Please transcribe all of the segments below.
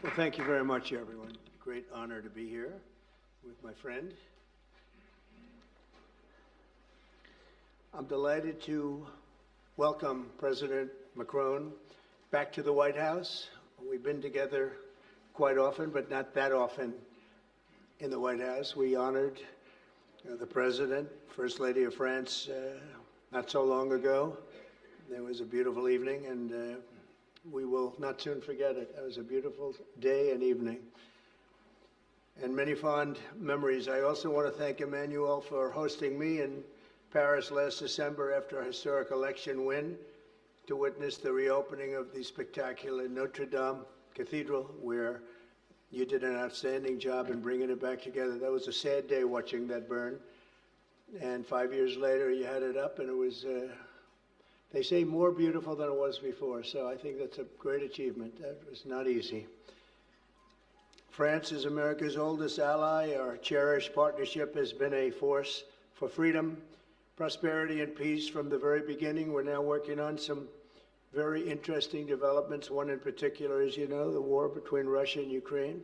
Well, thank you very much, everyone. Great honor to be here with my friend. I'm delighted to welcome President Macron back to the White House. We've been together quite often, but not that often in the White House. We honored the President, First Lady of France, not so long ago. It was a beautiful evening, and we will not soon forget it. It was a beautiful day and evening, and many fond memories. I also want to thank Emmanuel for hosting me in Paris last December after a historic election win to witness the reopening of the spectacular Notre Dame Cathedral, where you did an outstanding job in bringing it back together. That was a sad day watching that burn, and 5 years later you had it up, and it was they say more beautiful than it was before, so I think that's a great achievement. That was not easy. France is America's oldest ally. Our cherished partnership has been a force for freedom, prosperity, and peace from the very beginning. We're now working on some very interesting developments. One in particular, as you know, the war between Russia and Ukraine.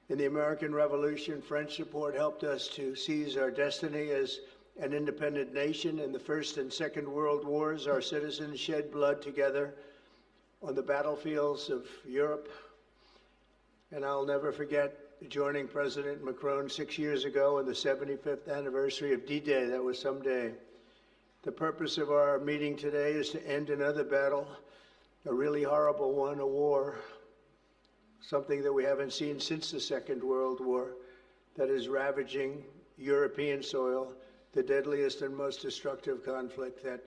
In the American Revolution, French support helped us to seize our destiny as an independent nation. In the First and Second World Wars, our citizens shed blood together on the battlefields of Europe. And I'll never forget joining President Macron 6 years ago on the 75th anniversary of D-Day. That was some day. The purpose of our meeting today is to end another battle, a really horrible one, a war, something that we haven't seen since the Second World War, that is ravaging European soil, the deadliest and most destructive conflict that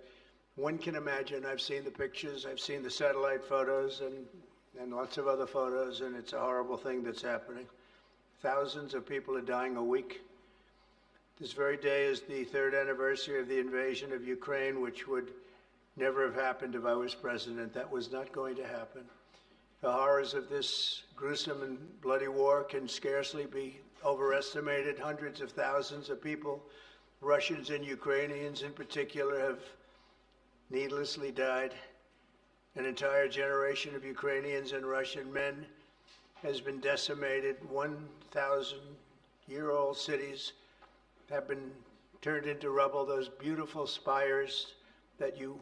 one can imagine. I've seen the pictures, I've seen the satellite photos and lots of other photos, and it's a horrible thing that's happening. Thousands of people are dying a week. This very day is the 3rd anniversary of the invasion of Ukraine, which would never have happened if I was president. That was not going to happen. The horrors of this gruesome and bloody war can scarcely be overestimated. Hundreds of thousands of people, Russians and Ukrainians in particular, have needlessly died. An entire generation of Ukrainians and Russian men has been decimated. 1,000-year-old cities have been turned into rubble. Those beautiful spires that you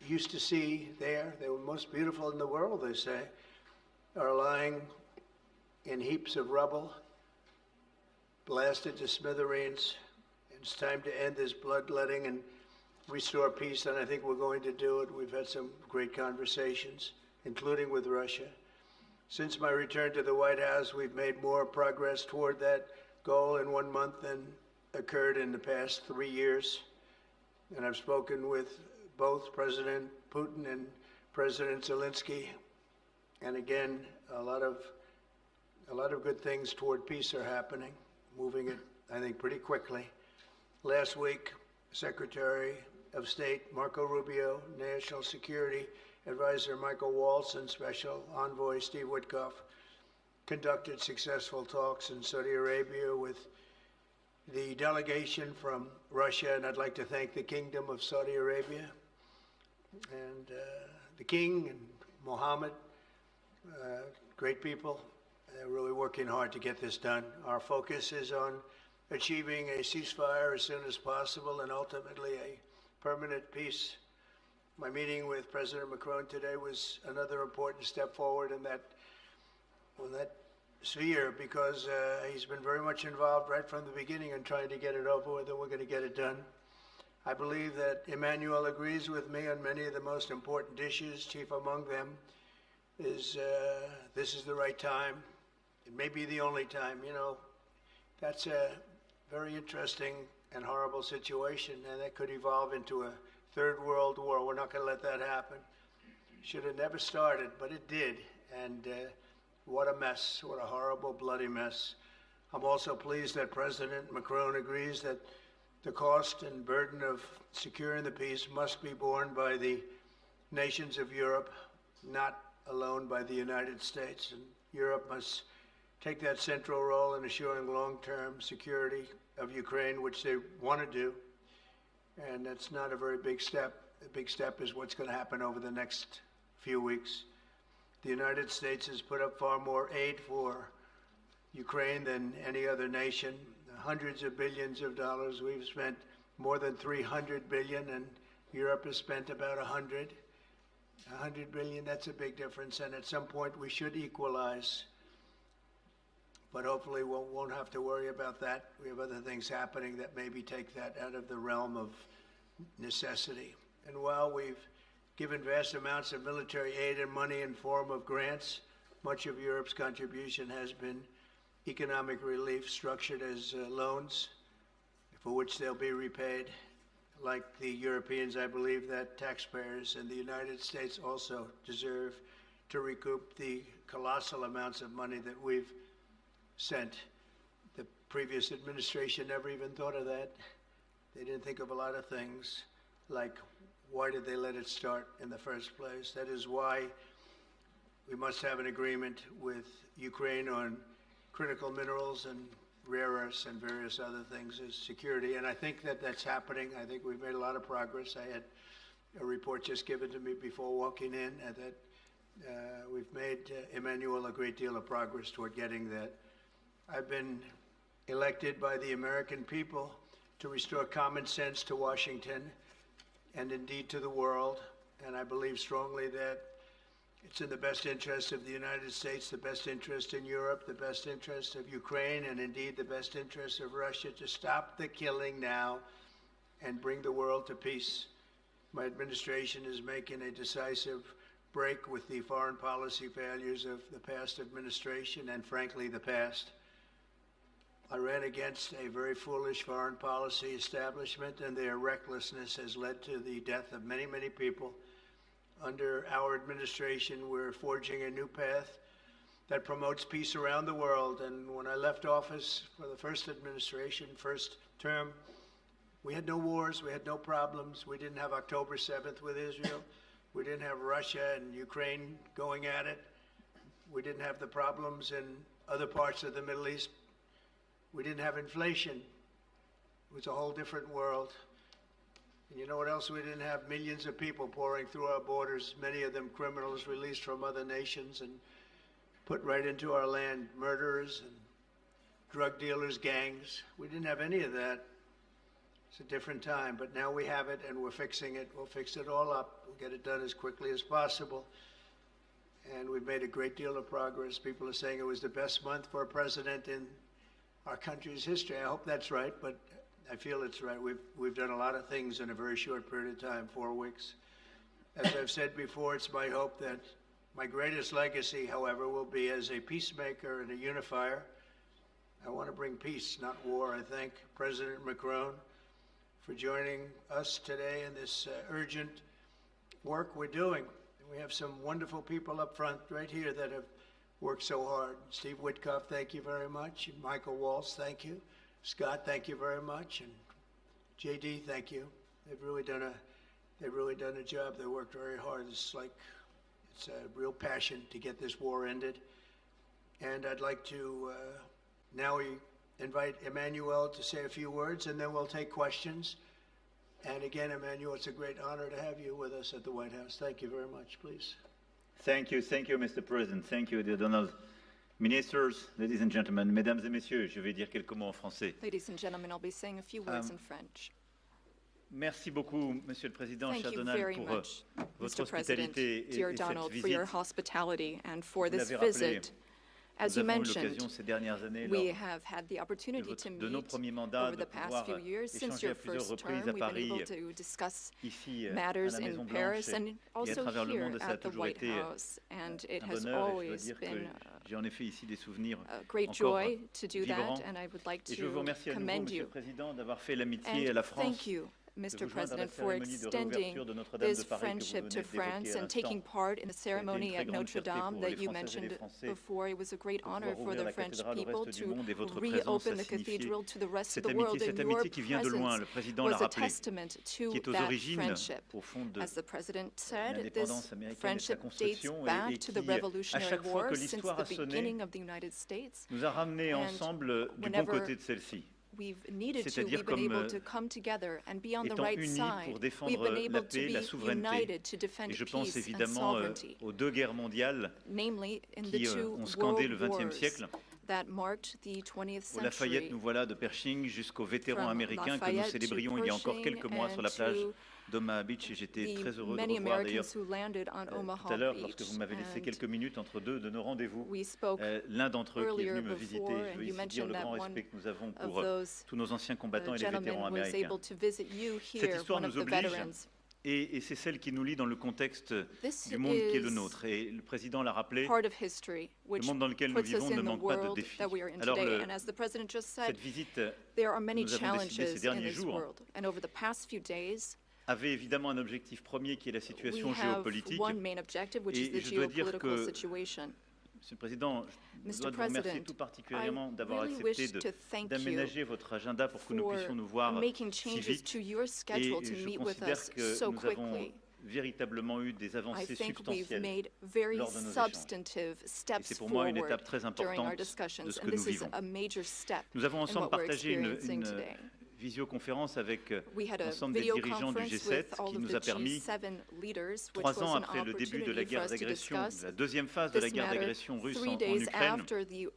used to see there, they were most beautiful in the world, they say, are lying in heaps of rubble, blasted to smithereens. It's time to end this bloodletting and restore peace, and I think we're going to do it. We've had some great conversations, including with Russia. Since my return to the White House, we've made more progress toward that goal in 1 month than occurred in the past 3 years. And I've spoken with both President Putin and President Zelensky. And again, a lot of good things toward peace are happening, moving it, I think, pretty quickly. Last week, Secretary of State Marco Rubio, National Security Advisor Michael Waltz, and Special Envoy Steve Witkoff conducted successful talks in Saudi Arabia with the delegation from Russia, and I'd like to thank the Kingdom of Saudi Arabia and the King and Mohammed, great people. They're really working hard to get this done. Our focus is on achieving a ceasefire as soon as possible and ultimately a permanent peace. My meeting with President Macron today was another important step forward in that sphere, because he's been very much involved right from the beginning in trying to get it over with, and we're going to get it done. I believe that Emmanuel agrees with me on many of the most important issues. Chief among them is this is the right time. It may be the only time. You know, that's a very interesting and horrible situation, and that could evolve into a third world war. We're not going to let that happen. Should have never started, but it did. And what a mess, what a horrible, bloody mess. I'm also pleased that President Macron agrees that the cost and burden of securing the peace must be borne by the nations of Europe, not alone by the United States. And Europe must take that central role in assuring long-term security of Ukraine, which they want to do. And that's not a very big step. The big step is what's going to happen over the next few weeks. The United States has put up far more aid for Ukraine than any other nation. Hundreds of billions of dollars. We've spent more than 300 billion, and Europe has spent about 100 billion. That's a big difference, and at some point we should equalize. But hopefully we won't have to worry about that. We have other things happening that maybe take that out of the realm of necessity. And while we've given vast amounts of military aid and money in form of grants, much of Europe's contribution has been economic relief structured as loans for which they'll be repaid. Like the Europeans, I believe that taxpayers in the United States also deserve to recoup the colossal amounts of money that we've sent. The previous administration never even thought of that. They didn't think of a lot of things, like why did they let it start in the first place? That is why we must have an agreement with Ukraine on critical minerals and rare earths and various other things as security. And I think that that's happening. I think we've made a lot of progress. I had a report just given to me before walking in that we've made, Emmanuel, a great deal of progress toward getting that. I've been elected by the American people to restore common sense to Washington and indeed to the world. And I believe strongly that it's in the best interest of the United States, the best interest in Europe, the best interest of Ukraine, and indeed the best interest of Russia to stop the killing now and bring the world to peace. My administration is making a decisive break with the foreign policy failures of the past administration and, frankly, the past. I ran against a very foolish foreign policy establishment, and their recklessness has led to the death of many, many people. Under our administration, we're forging a new path that promotes peace around the world. And when I left office for the first administration, first term, we had no wars, we had no problems. We didn't have October 7th with Israel. We didn't have Russia and Ukraine going at it. We didn't have the problems in other parts of the Middle East. We didn't have inflation. It was a whole different world. And you know what else we didn't have? Millions of people pouring through our borders, many of them criminals released from other nations and put right into our land, murderers and drug dealers, gangs. We didn't have any of that. It's a different time, but now we have it and we're fixing it. We'll fix it all up. We'll get it done as quickly as possible. And we've made a great deal of progress. People are saying it was the best month for a president in our country's history. I hope that's right, but I feel it's right. We've done a lot of things in a very short period of time, 4 weeks. As I've said before, it's my hope that my greatest legacy, however, will be as a peacemaker and a unifier. I want to bring peace, not war. I thank President Macron for joining us today in this urgent work we're doing. And we have some wonderful people up front right here that have worked so hard. Steve Witkoff, thank you very much. And Michael Waltz, thank you. Scott, thank you very much, and JD, thank you. They've really done a job. They worked very hard. It's a real passion to get this war ended. And I'd like to now invite Emmanuel to say a few words, and then we'll take questions. And again, Emmanuel, it's a great honor to have you with us at the White House. Thank you very much, please. Thank you, Mr. President. Thank you, dear Donald. Ministers, ladies and gentlemen, mesdames et messieurs, je vais dire quelques mots en français. Ladies and gentlemen, I'll be saying a few words in French. Merci beaucoup, Monsieur le Président, Thank cher you Donald, very pour much, votre Mr. President, hospitalité dear et Donald, cette for your visite. hospitality and for Vous this l'avez rappelé, visit. As nous you avons eu mentioned, l'occasion ces dernières années we lors have had the opportunity to de nos meet premiers mandats over de the past pouvoir few years. Since échanger your à plusieurs first term, reprises à we've been able Paris, to discuss ici à matters la in Maison Paris Blanche and et à also travers le here monde, et ça a at the toujours White été House. And it un has bonheur, et je dois always dire que been j'ai en effet ici des souvenirs a great encore joy to do vibrants. that, and I would like Et je veux vous to remercier à nouveau, commend Monsieur you. le Président, d'avoir fait l'amitié à la And France. thank you, de Mr. vous joindre à la President, for cérémonie de extending réouverture de Notre-Dame this de Paris que vous friendship venez to France d'évoquer à and taking l'instant. part in the Ça a été une ceremony très at grande Notre fierté Dame pour that les you Françaises et les mentioned Français before. It was a great de honor pouvoir for ouvrir the la French cathédrale au people reste du to monde et votre présence reopen a the signifié cathedral to the rest of cette the world, amitié, cette and your amitié qui vient de loin. Le presence président l'a was a rappelé, testament qui to est aux that origines, friendship. au fond, de As the President said, l'indépendance this américaine et de sa friendship dates construction back et to the qui, à Revolutionary chaque fois War que since l'histoire the a sonné, beginning of the United States. nous a ramenés And ensemble du bon whenever côté de celle-ci. we've needed to, C'est-à-dire we've been comme, able to come together and be on the étant right unis side. pour défendre We've been la able to paix, la be souveraineté. united to defend Et je pense peace and évidemment sovereignty, aux deux guerres mondiales namely in the qui two ont scandé le world XXe wars siècle. that marked the 20th Au Lafayette, century. nous voilà de Pershing jusqu'aux vétérans From américains que nous Lafayette to célébrions il y a encore Pershing quelques mois sur la and plage to d'Omaha Beach et j'étais the très heureux de many revoir d'ailleurs Americans who landed on tout Omaha à l'heure Beach. lorsque vous m'avez laissé And quelques minutes entre deux de nos rendez-vous. we spoke L'un d'entre eux qui est earlier venu me visiter. before, Je and veux you ici dire mentioned le that grand one respect que nous avons of pour those tous nos anciens combattants et les vétérans gentlemen was américains. able to visit you Cette here, histoire one of nous the oblige veterans. et c'est celle qui nous lie dans le contexte This du monde qui est le is nôtre. Et le président l'a rappelé, part of history, le which monde dans lequel nous puts us vivons ne in the manque pas de world défis. that we are in Alors today. And as the president just said, cette visite there are many nous avons décidé ces challenges in derniers this jours world. And over the past few days, avait évidemment un objectif premier qui est la we situation have géopolitique. one main objective, which Et is the je dois dire geopolitical que situation. Monsieur le Président, je Mr. dois vous remercier President, tout particulièrement d'avoir really accepté wish to thank d'aménager votre agenda pour que nous for puissions nous voir making si changes vite. to your Et schedule to je meet with considère us que so nous avons quickly. véritablement eu des I avancées think we've substantielles. made very lors de nos échanges. substantive Et steps c'est pour moi une forward étape très during our importante de discussions, ce que and nous this is vivons. a major step Nous avons in ensemble what we're partagé experiencing une today. visioconférence avec We had a l'ensemble des video dirigeants du conference G7 with all qui of nous the a permis, G7 leaders, which 3 was ans an après le début de la opportunity for guerre us to d'agression, discuss la deuxième phase de la this guerre matter d'agression russe 3 en days Ukraine, after the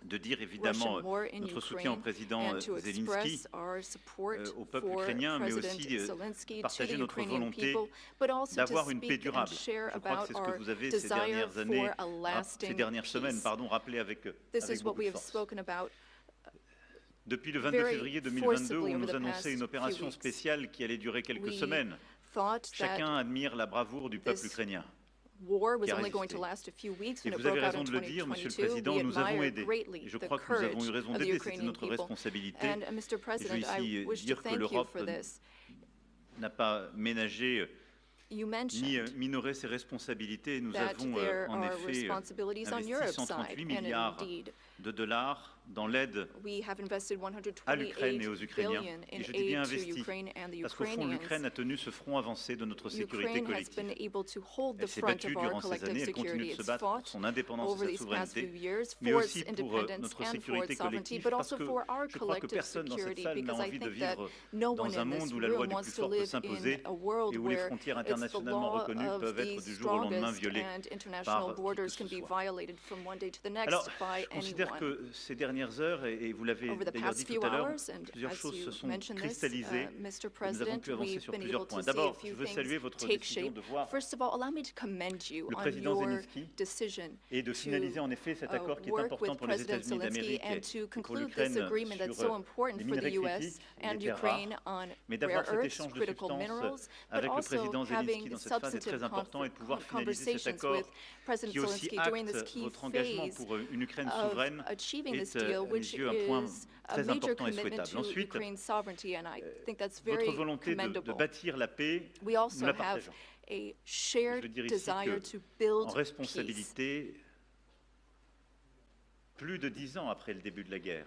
de dire évidemment Russian war in notre soutien au Ukraine, président and to Zelensky, express our support au peuple for ukrainien, mais President aussi Zelensky, to partager the notre Ukrainian volonté people, but also to d'avoir une paix speak and durable. share Je crois que about c'est ce our que vous avez ces desire dernières années, for a lasting ces dernières semaines, peace. pardon, rappelé avec This avec is what beaucoup we de have force. spoken about Depuis le 22 very février 2022, forcibly on over nous the annonçait une past opération few weeks. spéciale qui allait durer quelques We semaines. thought that Chacun admire la bravoure du peuple this ukrainien. war was qui a only going to résisté. last a few weeks Et when it vous avez broke out raison in de le dire, Monsieur le 2022. Président, We nous avons admire aidé. greatly Et je the crois que nous avons eu courage raison of the d'aider, c'était Ukrainian notre people. responsabilité. And Mr. President, ici I wish to dire que thank you l'Europe for this. n'a pas ménagé You ni mentioned minoré ses responsabilités. Nous that avons there en are effet responsibilities on investi Europe's 138 side, and milliards indeed, de dollars dans l'aide we have invested à l'Ukraine et aux 128 Ukrainiens. billion in Et je dis bien aid to investi, Ukraine and the parce qu'au fond, Ukrainians. l'Ukraine a tenu ce front avancé de notre sécurité Ukraine has been collective. able to hold the Elle s'est front battue of our durant ces collective années, elle continue security. de se It's battre pour fought son indépendance over et sa these past few souveraineté, years mais for aussi its pour independence notre and for sécurité its sovereignty, collective, but parce also que for our je crois que collective personne dans cette security, salle n'a because I envie de think that vivre no one dans un in this monde où la loi room du wants plus to fort peut live in s'imposer a world et où les where frontières it's the internationalement law reconnues of peuvent the être du jour au lendemain strongest violées and par international qui que borders ce can be soit. violated from one day to the next Alors, by je considère anyone. que ces dernières heures, et vous l'avez Over the d'ailleurs dit past few tout à l'heure, hours, and plusieurs as choses se you sont mentioned this, cristallisées. Mr. Nous avons President, pu avancer we've sur been plusieurs able to points. see a D'abord, few je veux things saluer votre take décision shape. de voir First of all, allow me to commend you le on président your Zelensky decision et de to finaliser en effet cet accord qui est work important with pour les President États-Unis Zelensky d'Amérique and et to pour conclude this l'Ukraine agreement that's so sur important les for the minerais U.S. critiques, and les terres Ukraine rares. on Mais d'avoir rare cet earths, échange de critical substances minerals, but avec le also président Zelensky having dans cette phase est substantive très important et de pouvoir finaliser cet conversations accord with President qui aussi Zelensky during this acte key votre engagement phase pour une Ukraine of souveraine achieving this est deal, à mes which yeux un point is a très major important et commitment souhaitable. to Ensuite, Ukraine's sovereignty, and I think that's very votre volonté de commendable. bâtir la paix, We nous also la have partageons. a Je veux shared dire ici desire que, to build en peace. responsabilité, plus de 10 ans après le début de la guerre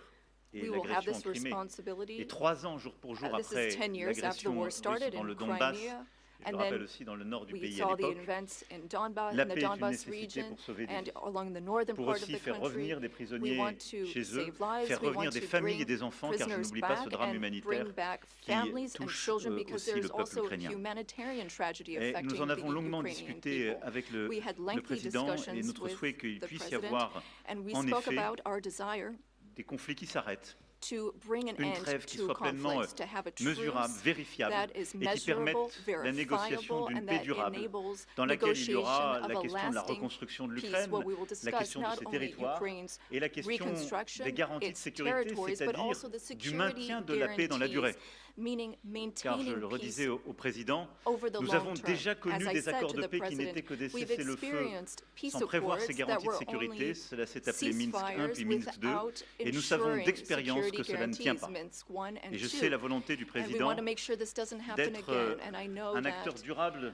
et We will have l'agression en this Crimée, responsibility. et 3 ans jour pour jour This après is 10 years after the l'agression war russe started dans in le Donbass, Crimea, je and le rappelle then aussi dans le nord du we pays à saw the l'époque, events in Donbass, la in the paix est une Donbass nécessité region, pour sauver des and vies, along the northern pour part of aussi the faire country. revenir des We prisonniers want to chez eux, save lives. faire We revenir want des to familles et bring des enfants, car je prisoners n'oublie pas ce back drame and humanitaire bring back qui families and touche children, because aussi there's le peuple also a ukrainien. humanitarian tragedy Et affecting nous en avons the longuement Ukrainian discuté people. avec We had le lengthy président et discussions notre souhait with qu'il the puisse y president, avoir and we en spoke effet about our desire des conflits qui s'arrêtent, to bring an une end trêve qui to soit pleinement conflicts, to have a mesurable, truce vérifiable that is et qui permette measurable, la négociation verifiable, d'une and paix that durable enables dans laquelle il y aura negotiation la of a question de la lasting reconstruction de peace, l'Ukraine, where we will la discuss question de not ses only territoires Ukraine's et la question reconstruction, des garanties de its sécurité, territories, but c'est-à-dire also the du security maintien de la paix dans la durée. guarantees, meaning Car je le maintaining redisais peace au président, over the nous long avons term. déjà connu As I des said accords to de the paix qui n'étaient president, que des we've cessez-le-feu experienced peace sans prévoir ces accords that garanties de were sécurité. only Cela s'est appelé Minsk 1 puis Minsk 2. without Et nous savons ensuring d'expérience security que cela ne tient guarantees, pas. Minsk 1 and Et je 2. sais la volonté du And we président want to make sure this doesn't happen d'être again. And I know un acteur that durable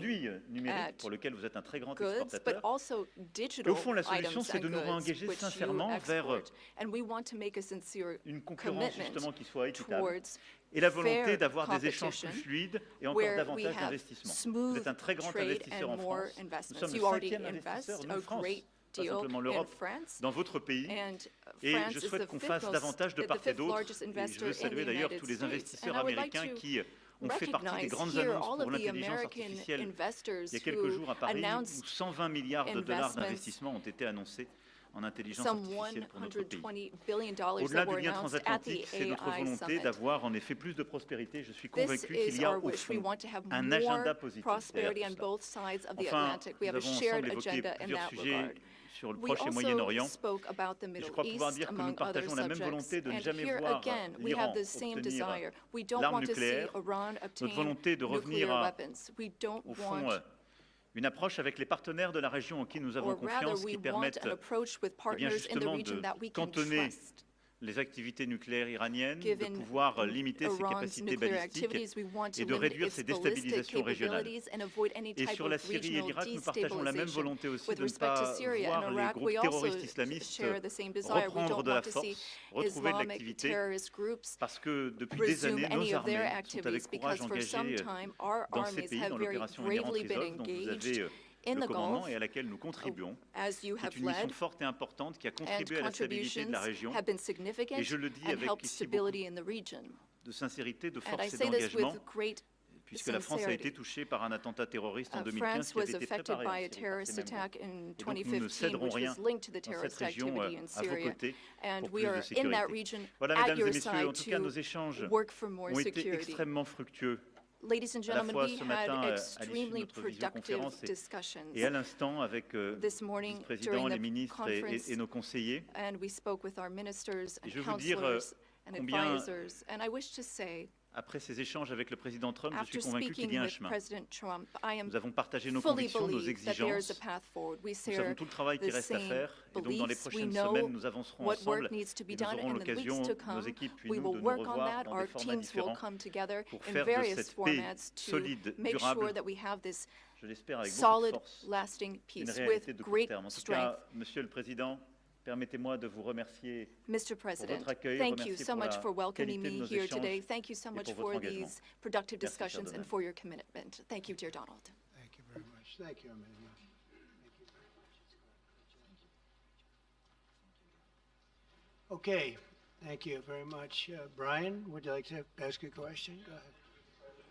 produits numériques at pour lesquels vous êtes un très grand goods, but exportateur. also Et digital au fond, la solution, items c'est de and nous goods, engager which you sincèrement vers export. And we want to make a sincere une concurrence justement commitment qui soit équitable towards et la volonté fair d'avoir des échanges plus competition, fluides et encore where we davantage have d'investissements. Vous smooth êtes un très grand trade investisseur and en more France. Nous investments. sommes le You already 5e investisseur, invest nous, a France, great pas deal simplement in l'Europe, France. dans votre pays. And Et France je is souhaite the qu'on fifth fasse davantage de the part et fifth d'autre. largest Et je investor veux in the saluer d'ailleurs United tous les States. investisseurs And I would like américains to qui ont fait partie des recognize grandes here annonces all pour of the l'intelligence American artificielle investors il y a quelques who jours à Paris, où announced 120 milliards de dollars investments, d'investissement ont été annoncés en intelligence some artificielle pour notre pays. $120 billion Au-delà that were du lien announced at the transatlantique, c'est notre AI volonté summit. d'avoir en effet plus de prospérité. Je suis This convaincu qu'il is y a our au wish. We fond want to have un more agenda positif prosperity derrière on tout cela. both sides of the Enfin, Atlantic. We nous have a avons shared ensemble évoqué agenda in plusieurs that sujets regard. sur le We Proche et also Moyen-Orient. spoke about the Et Middle je crois pouvoir East, dire que nous among other partageons la même subjects. volonté de ne And jamais here voir again, we l'Iran have the same obtenir desire. We don't l'arme want to see nucléaire. Iran Notre obtain volonté de revenir nuclear à, weapons. We don't au fond, want, une approche avec les partenaires de la région en qui nous avons or rather, confiance, we qui want permettent an approach with eh bien, partners in the justement region de that we can cantonner trust. les activités nucléaires iraniennes, de Given pouvoir limiter ses Iran's capacités nuclear balistiques activities, we want to et de limit réduire its ses ballistic déstabilisations régionales. capabilities and avoid any Et type sur la of Syrie et regional l'Irak, nous partageons la même destabilization. volonté aussi With de ne respect to pas Syria and voir les Iraq, groupes we also terroristes islamistes share the same desire. We reprendre don't de la want to see force, retrouver de Islamic l'activité, terrorist groups parce que depuis des resume années, any nos of their armées sont activities avec courage because for some engagées time our dans ces armies pays, have dans very l'opération Inherent bravely been Resolve, dont vous engaged avez in le the commandement Gulf, et à laquelle nous contribuons, as you qui est have une mission led, forte et importante qui a and contribué à la stabilité de la contributions région. have been Et significant je le dis and avec helped ici beaucoup stability in the region. de sincérité, de And I force et say this d'engagement, with great puisque la France a été sincerity. touchée par un attentat terroriste en 2015 France qui avait was été affected préparé by en a Syrie par terrorist ces mêmes attack groupes. in Et donc nous ne 2015, céderons which rien was linked to the dans cette terrorist région activity in à vos Syria. côtés And pour we plus are de in that sécurité. region Voilà, at mesdames et your messieurs, en side tout cas, nos to échanges work for more ont été security. extrêmement fructueux. Ladies and À la gentlemen, fois we ce had matin à l'issue de extremely notre productive visioconférence discussions et à l'instant avec le this morning vice-président, during les the ministres conference, et nos conseillers. and we spoke with our ministers Et and je veux dire counselors and combien, advisors. And I wish to say, après ces échanges avec le président Trump, je suis after convaincu qu'il y speaking a un with chemin. President Trump, I am Nous avons partagé nos fully convictions, nos believe that there is a exigences. path forward. We Nous savons share tout le travail qui the reste à same faire. Et donc, dans les beliefs. We prochaines know semaines, nous avancerons what ensemble work needs to be et nous done aurons in the l'occasion, weeks to nos come. équipes puis We nous, will de nous work on revoir that. dans Our des formats teams will différents come together pour in faire de various cette paix formats to solide, make durable, sure that we have this je l'espère avec beaucoup de solid, force, lasting une peace réalité with de court great terme. En tout strength. cas, Monsieur le Président, permettez-moi de vous remercier Mr. pour President, votre accueil, thank you remercier so pour much la for welcoming qualité de me nos here échanges today. Thank you so et much pour for votre engagement. these productive Merci, cher discussions and Donald. for your commitment. Thank you, dear Donald. Thank you very much. Thank you, Emmanuel. Thank you very much. Okay, thank you very much. Brian, would you like to ask a question? Go ahead.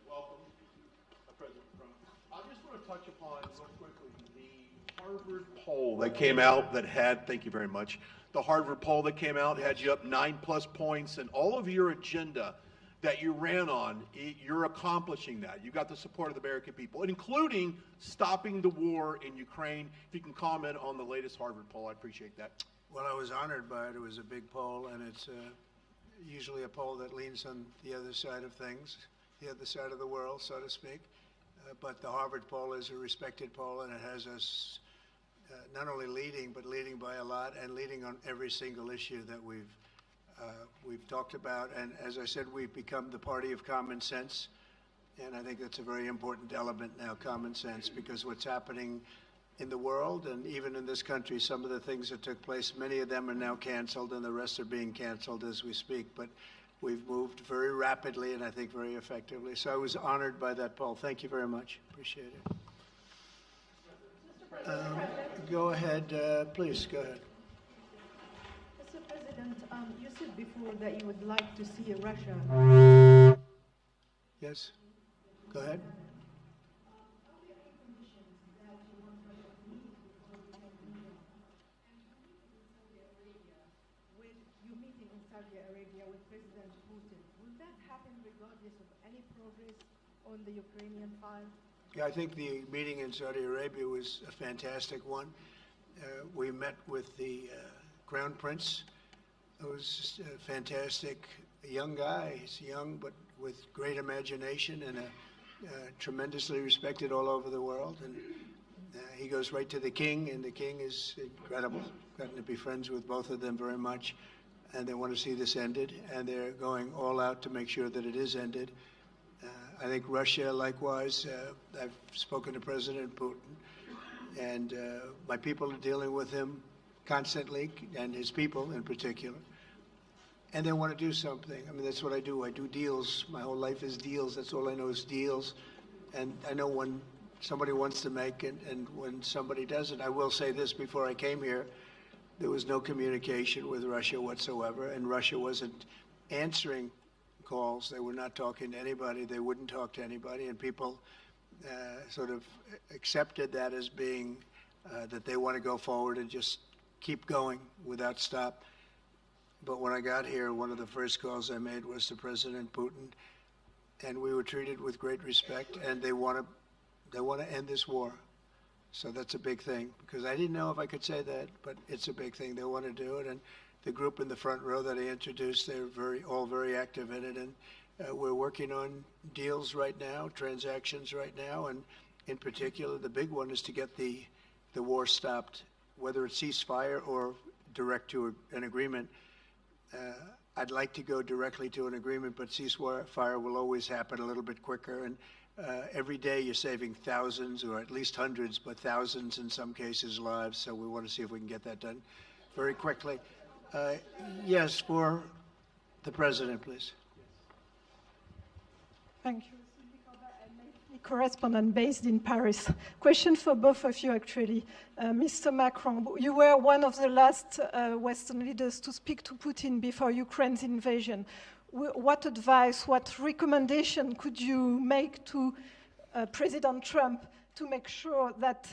Welcome, President Trump. I just want to touch upon real quickly the Harvard poll that came out that had, thank you very much, the Harvard poll that came out had you up 9+ points, and all of your agenda that you ran on, you're accomplishing that. You got the support of the American people, including stopping the war in Ukraine. If you can comment on the latest Harvard poll, I appreciate that. Well, I was honored by it. It was a big poll, and it's usually a poll that leans on the other side of things, the other side of the world, so to speak. But the Harvard poll is a respected poll, and it has us not only leading, but leading by a lot, and leading on every single issue that we've talked about. And as I said, we've become the party of common sense, and I think that's a very important element now, common sense, because what's happening in the world and even in this country, some of the things that took place, many of them are now canceled, and the rest are being canceled as we speak. But we've moved very rapidly and I think very effectively. So I was honored by that poll. Thank you very much. Appreciate it. Go ahead, please, go ahead. Mr. President, you said before that you would like to see Russia. Yes, go ahead. With you meeting in Saudi Arabia with President Putin, will that happen regardless of any progress on the Ukrainian file? Yeah, I think the meeting in Saudi Arabia was a fantastic one. We met with the Crown Prince. It was just a fantastic young guy. He's young, but with great imagination and tremendously respected all over the world. And he goes right to the king, and the king is incredible. Gotten to be friends with both of them very much, and they want to see this ended, and they're going all out to make sure that it is ended. I think Russia, likewise, I've spoken to President Putin, and my people are dealing with him constantly, and his people in particular. And they want to do something. I mean, that's what I do. I do deals. My whole life is deals. That's all I know is deals. And I know when somebody wants to make, and when somebody doesn't. I will say this: before I came here, there was no communication with Russia whatsoever, and Russia wasn't answering calls. They were not talking to anybody. They wouldn't talk to anybody, and people sort of accepted that as being that they want to go forward and just keep going without stop. But when I got here, one of the first calls I made was to President Putin, and we were treated with great respect, and they want to end this war. So that's a big thing, because I didn't know if I could say that, but it's a big thing. They want to do it, and the group in the front row that I introduced, they're all very active in it, and we're working on deals right now, transactions right now, and in particular, the big one is to get the war stopped, whether it's ceasefire or direct to an agreement. I'd like to go directly to an agreement, but ceasefire will always happen a little bit quicker. And every day you're saving thousands, or at least hundreds, but thousands in some cases, lives. So we want to see if we can get that done very quickly. Yes, for the president, please. Thank you. Correspondent based in Paris. Question for both of you, actually. Mr. Macron, you were one of the last Western leaders to speak to Putin before Ukraine's invasion. What advice, what recommendation could you make to President Trump to make sure that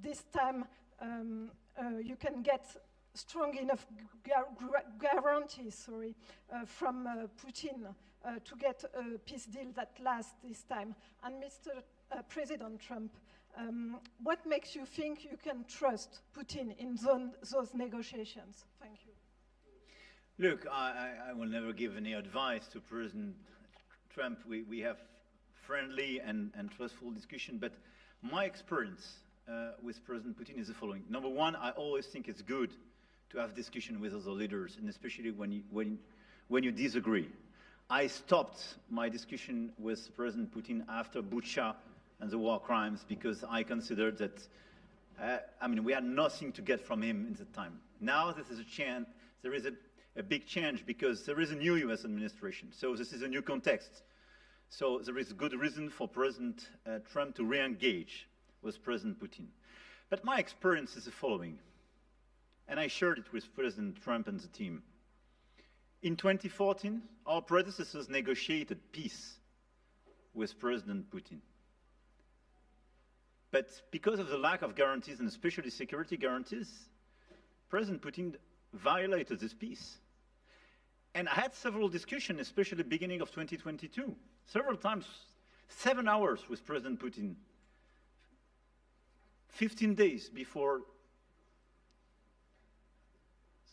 this time you can get strong enough guarantees from Putin to get a peace deal that lasts this time? And Mr. President Trump, what makes you think you can trust Putin in those negotiations? Thank you. Look, I will never give any advice to President Trump. We have friendly and trustful discussion, but my experience with President Putin is the following. Number one, I always think it's good to have discussion with other leaders, and especially when you disagree. I stopped my discussion with President Putin after Bucha and the war crimes, because I considered that, we had nothing to get from him in the time. Now this is a chance, there is a big change, because there is a new US administration. So this is a new context. So there is good reason for President Trump to re-engage with President Putin. But my experience is the following, and I shared it with President Trump and the team. In 2014, our predecessors negotiated peace with President Putin. But because of the lack of guarantees, and especially security guarantees, President Putin violated this peace. And I had several discussions, especially at the beginning of 2022, several times, 7 hours with President Putin, 15 days before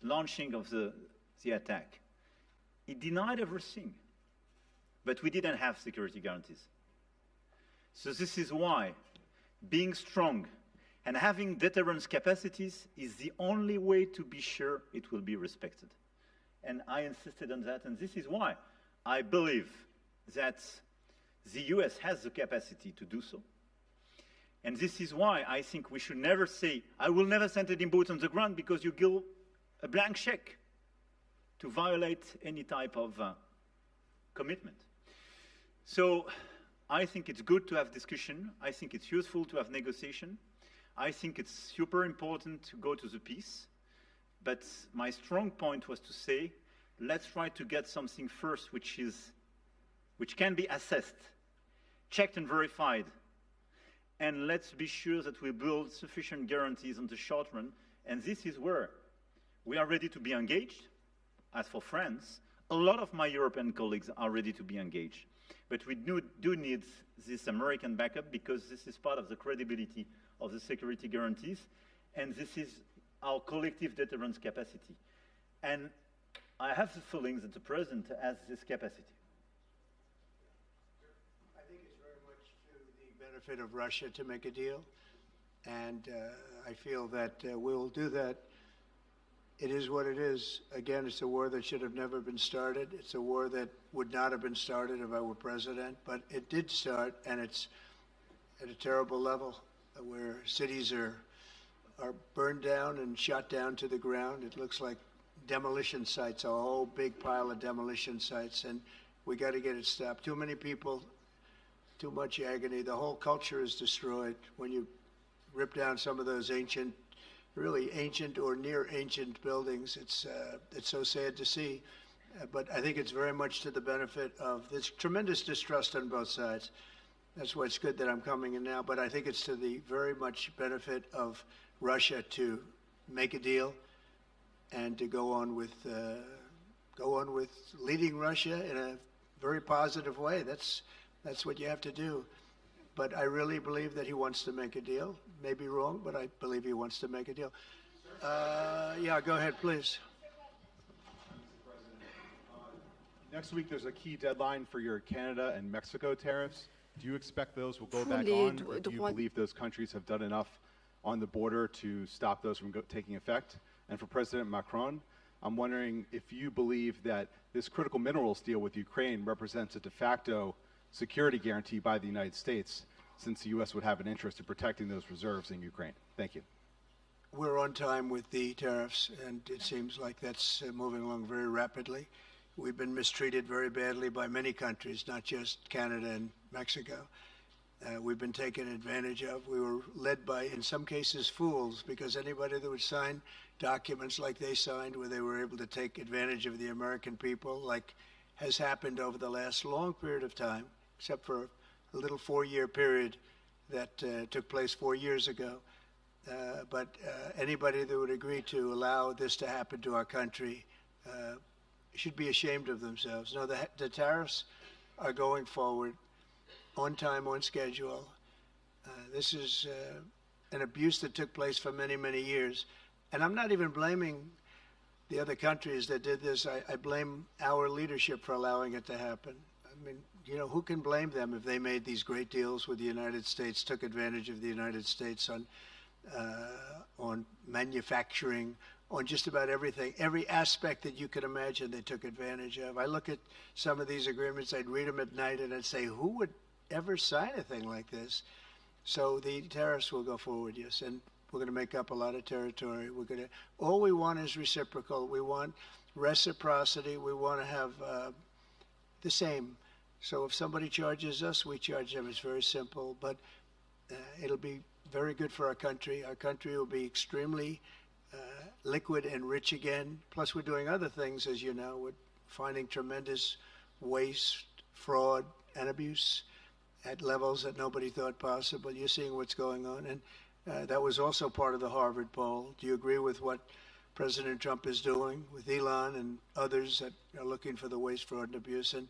the launching of the attack. He denied everything, but we didn't have security guarantees. So this is why being strong and having deterrence capacities is the only way to be sure it will be respected. And I insisted on that, and this is why I believe that the US has the capacity to do so. And this is why I think we should never say, I will never send any boots on the ground, because you give a blank check to violate any type of commitment. So I think it's good to have discussion. I think it's useful to have negotiation. I think it's super important to go to the peace. But my strong point was to say, let's try to get something first which can be assessed, checked and verified. And let's be sure that we build sufficient guarantees on the short run. And this is where we are ready to be engaged. As for France, a lot of my European colleagues are ready to be engaged. But we do need this American backup, because this is part of the credibility of the security guarantees, and this is our collective deterrence capacity. And I have the feeling that the President has this capacity. I think it's very much to the benefit of Russia to make a deal, and I feel that we'll do that. It is what it is. Again, it's a war that should have never been started. It's a war that would not have been started if I were president, but it did start, and it's at a terrible level where cities are burned down and shot down to the ground. It looks like demolition sites, a whole big pile of demolition sites, and we got to get it stopped. Too many people too much agony. The whole culture is destroyed when you rip down some of those ancient, really ancient or near ancient buildings. It's so sad to see, but I think it's very much to the benefit of this tremendous distrust on both sides. That's why it's good that I'm coming in now, but I think it's to the very much benefit of Russia to make a deal and to go on with leading Russia in a very positive way. That's what you have to do. But I really believe that he wants to make a deal. Maybe wrong, but I believe he wants to make a deal. Yeah, go ahead, please. Next week, there's a key deadline for your Canada and Mexico tariffs. Do you expect those will go back on, or do you believe those countries have done enough on the border to stop those from taking effect? And for President Macron, I'm wondering if you believe that this critical minerals deal with Ukraine represents a de facto security guarantee by the United States, since the U.S. would have an interest in protecting those reserves in Ukraine. Thank you. We're on time with the tariffs, and it seems like that's moving along very rapidly. We've been mistreated very badly by many countries, not just Canada and Mexico. We've been taken advantage of. We were led by, in some cases, fools, because anybody that would sign documents like they signed, where they were able to take advantage of the American people, like has happened over the last long period of time, except for a little 4-year period that took place 4 years ago. But anybody that would agree to allow this to happen to our country should be ashamed of themselves. No, the tariffs are going forward on time, on schedule. This is an abuse that took place for many, many years. And I'm not even blaming the other countries that did this. I blame our leadership for allowing it to happen. I mean, you know, who can blame them if they made these great deals with the United States, took advantage of the United States on manufacturing, on just about everything, every aspect that you could imagine they took advantage of. I look at some of these agreements, I'd read them at night, and I'd say, who would ever sign a thing like this? So the tariffs will go forward, yes, and we're going to make up a lot of territory. All we want is reciprocal. We want reciprocity. We want to have the same. So if somebody charges us, we charge them. It's very simple, but it'll be very good for our country. Our country will be extremely liquid and rich again. Plus, we're doing other things, as you know. We're finding tremendous waste, fraud, and abuse at levels that nobody thought possible. You're seeing what's going on. And that was also part of the Harvard poll. Do you agree with what President Trump is doing with Elon and others that are looking for the waste, fraud, and abuse? And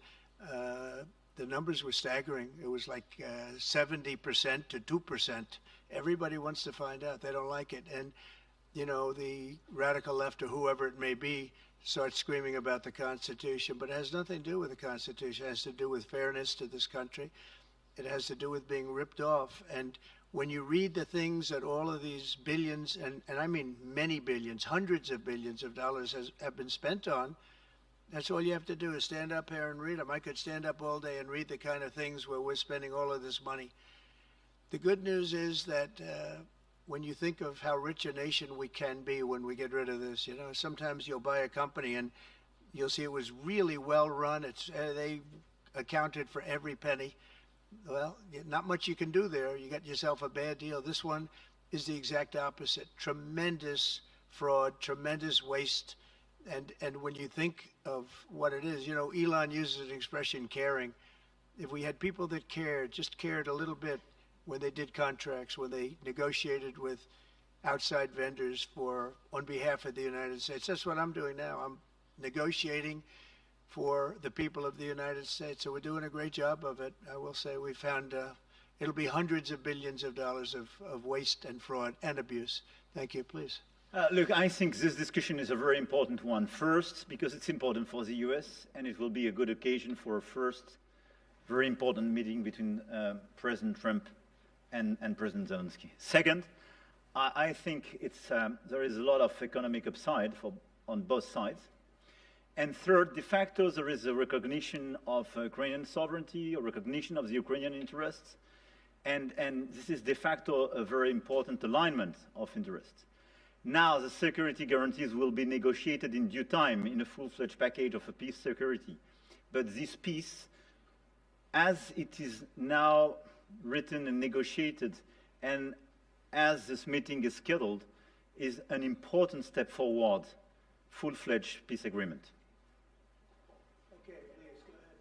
the numbers were staggering. It was like 70% to 2%. Everybody wants to find out. They don't like it. And you know, the radical left or whoever it may be starts screaming about the Constitution, but it has nothing to do with the Constitution. It has to do with fairness to this country. It has to do with being ripped off. And when you read the things that all of these billions, and I mean many billions, hundreds of billions of dollars have been spent on, that's all you have to do is stand up here and read them. I could stand up all day and read the kind of things where we're spending all of this money. The good news is that when you think of how rich a nation we can be when we get rid of this, you know, sometimes you'll buy a company and you'll see it was really well run. They accounted for every penny. Well, not much you can do there. You got yourself a bad deal. This one is the exact opposite. Tremendous fraud, tremendous waste. And when you think of what it is, you know, Elon uses an expression, caring. If we had people that cared, just cared a little bit, when they did contracts, when they negotiated with outside vendors on behalf of the United States. That's what I'm doing now. I'm negotiating for the people of the United States. So we're doing a great job of it. I will say we found it'll be hundreds of billions of dollars of waste and fraud and abuse. Thank you. Please. Look, I think this discussion is a very important one. First, because it's important for the U.S., and it will be a good occasion for a first very important meeting between President Trump and President Zelensky. Second, I think there is a lot of economic upside on both sides. And third, de facto, there is a recognition of Ukrainian sovereignty, a recognition of the Ukrainian interests, and this is de facto a very important alignment of interests. Now, the security guarantees will be negotiated in due time in a full-fledged package of a peace security. But this peace as it is now written and negotiated, and as this meeting is scheduled, is an important step forward, full-fledged peace agreement. Okay, please, go ahead.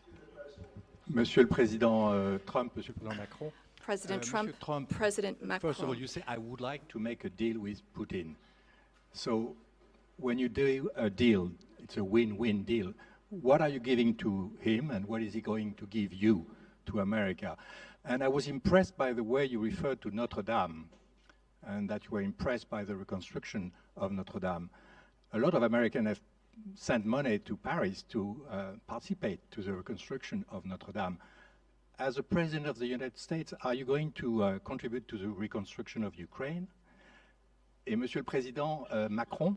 To the President. Monsieur le Président Trump, Monsieur le Président Macron. President Monsieur Trump, President First of all, Macron. you say, I would like to make a deal with Putin. So when you do a deal, it's a win-win deal. What are you giving to him and what is he going to give you to America? And I was impressed by the way you referred to Notre Dame and that you were impressed by the reconstruction of Notre Dame. A lot of Americans have sent money to Paris to participate to the reconstruction of Notre Dame. As a President of the United States, are you going to contribute to the reconstruction of Ukraine? Et Monsieur le Président Macron,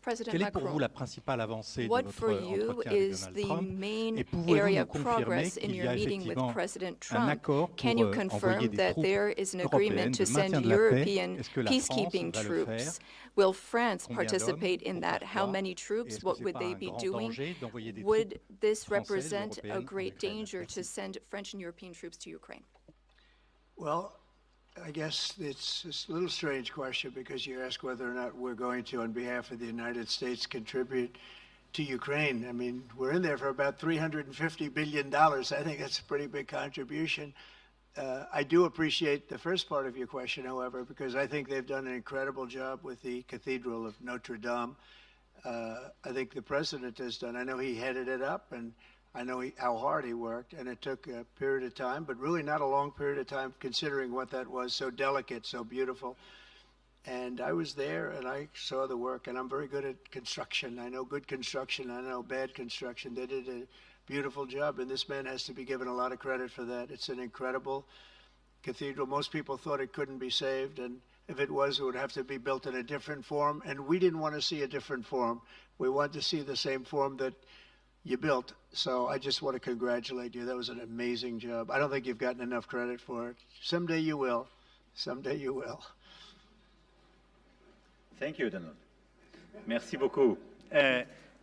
President quelle est pour vous Macron, la principale avancée de what votre for you entretien avec is Donald the Trump? main Et pouvez-vous area nous of confirmer progress in qu'il y your a meeting with effectivement President un Trump? accord Can pour you envoyer confirm des that troupes there is an européennes agreement to de maintien send de la paix? European Est-ce que la France peacekeeping va le troops? faire? Will France Combien participate d'hommes? in that? How Pourquoi? many Et troops? est-ce que What c'est would pas they un be grand doing? danger d'envoyer des Would troupes this françaises ou represent a européennes en great Ukraine? danger to Merci. send French and European troops to Ukraine? Well, I guess it's a little strange question because you ask whether or not we're going to, on behalf of the United States, contribute to Ukraine. I mean, we're in there for about $350 billion. I think that's a pretty big contribution. I do appreciate the first part of your question, however, because I think they've done an incredible job with the Cathedral of Notre Dame. I think the president has done. I know he headed it up, and I know how hard he worked, and it took a period of time, but really not a long period of time considering what that was, so delicate, so beautiful. And I was there, and I saw the work, and I'm very good at construction. I know good construction. I know bad construction. They did a beautiful job, and this man has to be given a lot of credit for that. It's an incredible cathedral. Most people thought it couldn't be saved, and if it was, it would have to be built in a different form, and we didn't want to see a different form. We wanted to see the same form that you built. So I just want to congratulate you. That was an amazing job. I don't think you've gotten enough credit for it. Someday you will. Someday you will. Thank you, Donald. Merci beaucoup.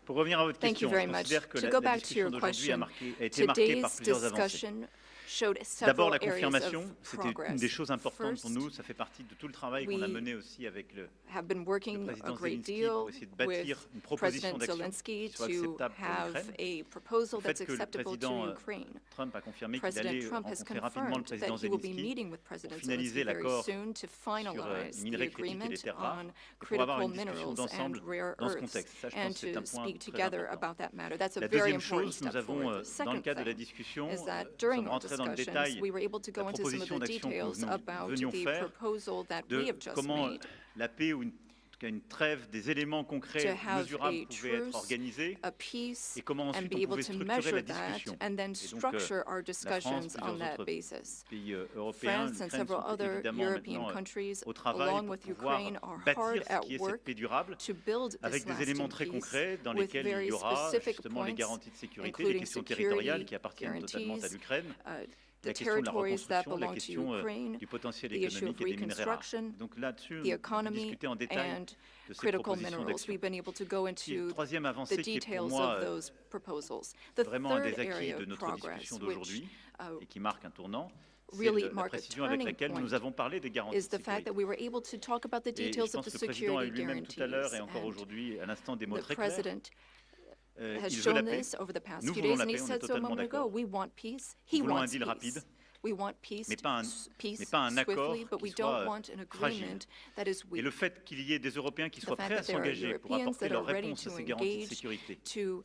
Pour revenir à votre Thank you question, very je much. considère que To la go back to discussion your d'aujourd'hui a question, été marquée par today's plusieurs avancées. discussion showed D'abord, several la areas confirmation, of c'était une progress. des choses importantes First, pour nous. Ça fait partie de tout le travail qu'on a we mené aussi avec le have been working a président great Zelensky deal pour essayer de bâtir with une proposition President d'action Zelensky qui soit to acceptable pour have l'Ukraine. a proposal Le fait that's que le acceptable to président Ukraine. Trump a confirmé qu'il President allait Trump has rencontrer rapidement le confirmed président that he will be Zelensky meeting with pour President finaliser Zelensky very l'accord soon to sur finalize les the minerais critiques et les agreement terres rares on et pour avoir critical une discussion minerals and d'ensemble rare dans ce earths contexte. Ça, je and pense que c'est to un point speak très together important. about that matter. That's a La very deuxième important chose, nous step avons, forward. The dans le second cadre de la thing discussion, is that nous during sommes our rentrés dans le discussions, détail we were able to de la go into some of proposition the d'action que details nous about venions the faire, proposal that we de have just comment made la paix ou une trêve, des éléments to concrets, have mesurables a pouvaient être truce, organisés a peace, et comment and ensuite be on able pouvait to structurer measure la that discussion. and then Et donc, structure our la France, discussions on plusieurs that autres basis. pays européens, France and l'Ukraine several sont other évidemment European maintenant countries, au travail along pour with pouvoir Ukraine, are hard bâtir ce at qui est cette work paix durable to build avec this des éléments lasting très peace concrets dans with lesquels il very y aura specific justement les points, garanties de sécurité, les including questions security territoriales qui appartiennent totalement à l'Ukraine, the la question de la territories that reconstruction, la belong to question Ukraine, du potentiel the issue économique of et des minerais rares. reconstruction, Donc là-dessus, the economy, discuter en détail and de ces critical propositions minerals. d'action. We've been able to go Et into troisième the avancée qui est pour details moi of those proposals. The vraiment un third des acquis area de of notre progress, discussion which d'aujourd'hui et qui marque un tournant, c'est really la mark a précision avec turning laquelle point nous avons parlé des garanties is de the fact sécurité. that we were able to talk about the Et je details of pense the que le président a eu security lui-même tout à l'heure et encore guarantees. aujourd'hui à l'instant des mots The très clairs. president has Il veut la shown paix. this over the past Nous few voulons days, la and he paix, on est said so a totalement moment ago. d'accord. We want peace. He Nous voulons un wants deal peace. rapide, We want peace, mais pas un accord swiftly, but we qui soit don't want an fragile. agreement that is Et le weak. fait qu'il y ait des Européens qui soient The fact prêts à that there are s'engager pour Europeans apporter that are leur ready réponse à to ces garanties de engage sécurité, to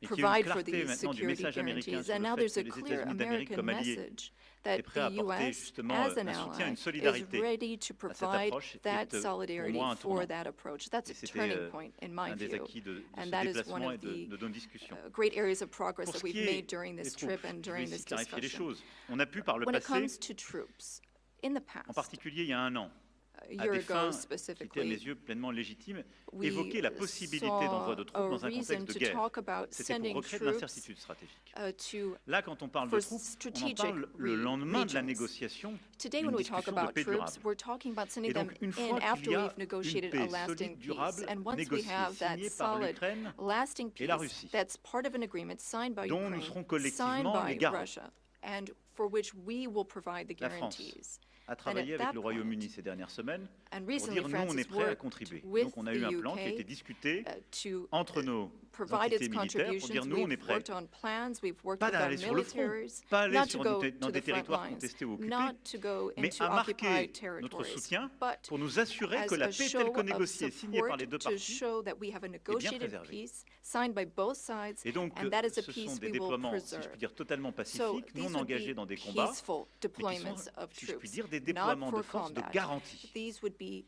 et qu'il y ait une provide for clarté these maintenant du security message américain guarantees. sur And le now fait there's que a les clear États-Unis d'Amérique American comme alliés message est that prêt à the apporter U.S., justement as an un soutien, ally, une is solidarité ready to à cette provide approche that est pour solidarity moi un for tournant. that approach. That's Et a c'était turning point in my un des view. acquis de And ce that is one déplacement of et the de nos discussions. great areas of progress Pour that ce we've qui made est during des this troupes, trip and je vais during ici this clarifier les discussion. choses. On a pu par le When it passé, comes to troops, in the en past, particulier il y a un an, a à year des ago fins qui étaient à mes specifically, yeux pleinement légitimes, we évoquer la possibilité d'envoi de saw troupes a dans un reason contexte de to guerre. talk about C'était pour sending recréer de troops l'incertitude stratégique. to Là, quand on parle de for troupes, on en strategic parle le lendemain de la regions. négociation Today, d'une when we talk discussion de about paix troops, durable. we're talking about sending Et them donc, une in fois after qu'il y a we've une negotiated paix a lasting solide, peace. durable, And once we négociée, have that signée par solid, l'Ukraine lasting et la peace, Russie, that's part of an agreement signed by dont nous Ukraine, serons signed collectivement les by garants. Russia, and for which we will provide the La France guarantees. a travaillé at avec that le Royaume-Uni point, ces dernières semaines and pour recently, dire nous, France on est has prêt à worked contribuer. with Donc on a eu un the plan qui a été UK discuté to entre nos provide entités its militaires pour dire contributions. nous, on est We've prêts. worked on plans, we've worked Pas with our d'aller sur le front, militaries, pas aller not sur to go dans to des the front territoires lines, contestés ou occupés, not to go mais into à marquer occupied notre territories, soutien but pour nous assurer as que la a paix telle show que of négociée et signée par support les deux to parties show that we have a negotiated préservée. peace signed by both sides, Et donc, and that is a ce sont peace des we will déploiements, si je preserve. puis dire, totalement So pacifiques, these non would engagés be dans des combats, peaceful mais qui deployments sont, of si je puis troops, dire, des not déploiements for de force de combat. garantie. These would be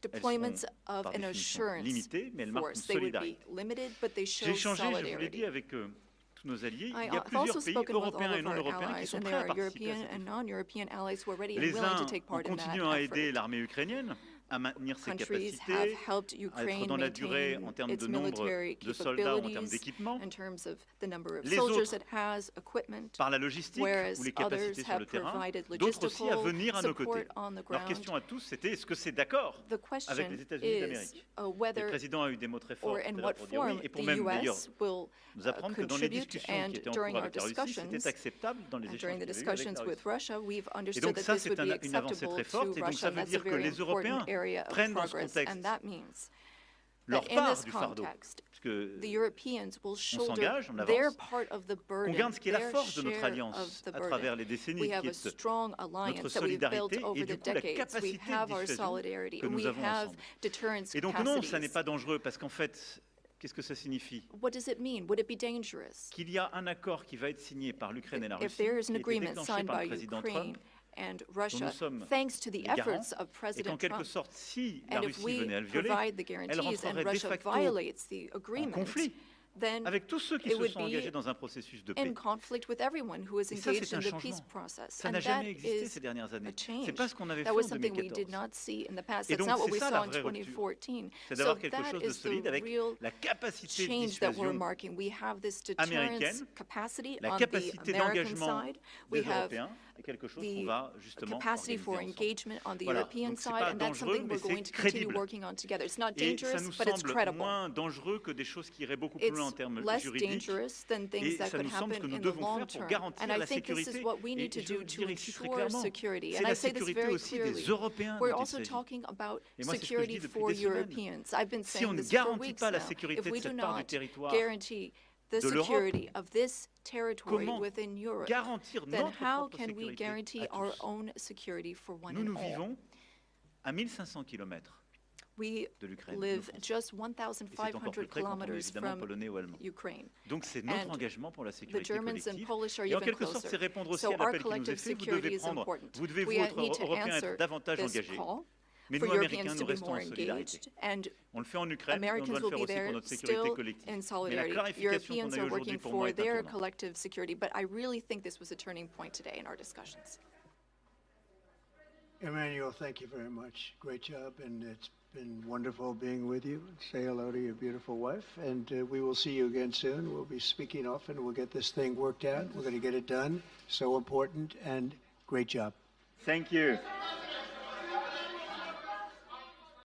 Elles deployments sont, of par an définition, assurance limitées, mais elles marquent une force. They would be solidarité. limited, but they show J'ai échangé, je vous l'ai dit, solidarity. avec tous nos alliés. Il y a I've also plusieurs pays spoken with all européens et of non our européens qui allies, sont and prêts there à are participer à European cet and effort. non-European allies who are ready and Les willing to uns take ont part in that continué à aider effort. l'armée ukrainienne à maintenir ses Countries have capacités, helped à être Ukraine dans la durée en maintain termes its de nombre military de soldats ou en termes capabilities d'équipement, in terms of the number of Les soldiers autres, it has, equipment, par la logistique whereas ou les others capacités sur have le terrain, provided d'autres aussi à logistical venir à nos support côtés. on the Leur ground. question à tous, c'était est-ce que c'est d'accord The avec question les États-Unis is d'Amérique? Le whether président a eu des mots très forts or tout à in l'heure what pour dire oui, form et pour the même d'ailleurs U.S. will nous apprendre que dans les contribute, discussions and qui étaient en during cours our avec la Russie, discussions, c'était acceptable dans les and échanges during the qu'il y avait eu avec discussions la with Russie. Russia, we've Et understood donc that ça, this c'est would be une avancée acceptable très to forte, et donc ça Russia, and veut that's a dire que very les Européens important area of prennent dans ce progress, contexte and that means leur that in part this du fardeau, context, puisque the Europeans will shoulder s'engage, on their avance, part of the qu'on burden, garde ce qui est la their force de notre share alliance of the à travers burden. les décennies, We qui have a est strong notre alliance that we've built solidarité et over du the coup la decades. We capacité de have our dissuasion solidarity, que and nous we avons have ensemble. deterrence Et donc non, ça n'est capacities. pas dangereux, parce qu'en fait, qu'est-ce que ça signifie? What does it mean? Would it be dangerous? Qu'il y a un accord qui va être signé par l'Ukraine et la If Russie, there is qui an a été agreement déclenché signed par by le président Ukraine Trump, and dont Russia, nous sommes thanks to the les garants, efforts of et qu'en President quelque Trump, sorte, si la and if Russie we venait à le violer, provide the elle guarantees and rentrerait de Russia facto violates the en agreement, conflit then avec tous ceux qui it se would sont be engagés dans un processus de paix. in conflict with everyone who is Et ça, engaged c'est in un the peace changement. process. Ça And n'a that jamais existé is ces dernières années. a change. C'est pas ce qu'on avait That fait was en something we did 2014. not see in the past. Et That's donc, not what c'est we ça saw la in vraie rupture. 2014. C'est So d'avoir quelque that chose de is solide the avec real la capacité de change that we're dissuasion marking. We have this américaine, deterrence capacity la on the capacité American d'engagement side. des We have Européens, et quelque chose qu'on the va justement capacity for organiser ensemble. engagement on the Voilà. European Donc, c'est side, pas and that's dangereux, something mais we're going c'est to continue crédible. working on together. It's not Et ça dangerous, nous but it's semble credible. moins dangereux que des choses qui iraient beaucoup plus loin en It's termes less juridiques. dangerous than things Et that ça could nous semble ce happen que nous in the devons long faire pour term. garantir And I la think this sécurité. is what we Et need to je do le to dirais ici très ensure clairement, security. c'est And la I say this sécurité very aussi clearly. des Européens We're dont il also s'agit. talking about Et moi, c'est ce que je dis security depuis for des semaines. Europeans. I've been Si on saying ne this for garantit weeks pas la now. sécurité If de we do cette part du not territoire guarantee the de l'Europe, security of this territory comment within Europe, garantir then notre how propre can we sécurité guarantee à our tous? own security for one Nous, and nous all? vivons à 1500 km We de l'Ukraine, de live France. just Et c'est encore 1,500 plus près quand on est kilometers évidemment from polonais ou allemand. Ukraine. Donc c'est notre And engagement pour la The sécurité Germans and collective. Polish are Et en even quelque sorte, c'est closer. répondre aussi So à our l'appel qui nous est collective fait. Vous security devez is prendre, important. vous devez vous We être need to Européens answer être davantage this engagés. call Mais for nous, Américains, Europeans nous to be restons more en solidarité. engaged, and On le fait en Ukraine, mais on Americans doit le will faire be aussi pour there notre sécurité still collective. in Mais la solidarity. clarification Europeans qu'on a eu are aujourd'hui working pour moi for est un their tournant. collective security, but I really think this was a turning point today in our discussions. Emmanuel, thank you very much. Great job, and it's been wonderful being with you. Say hello to your beautiful wife, and we will see you again soon. We'll be speaking often. We'll get this thing worked out. We're going to get it done. So important, and great job. Thank you.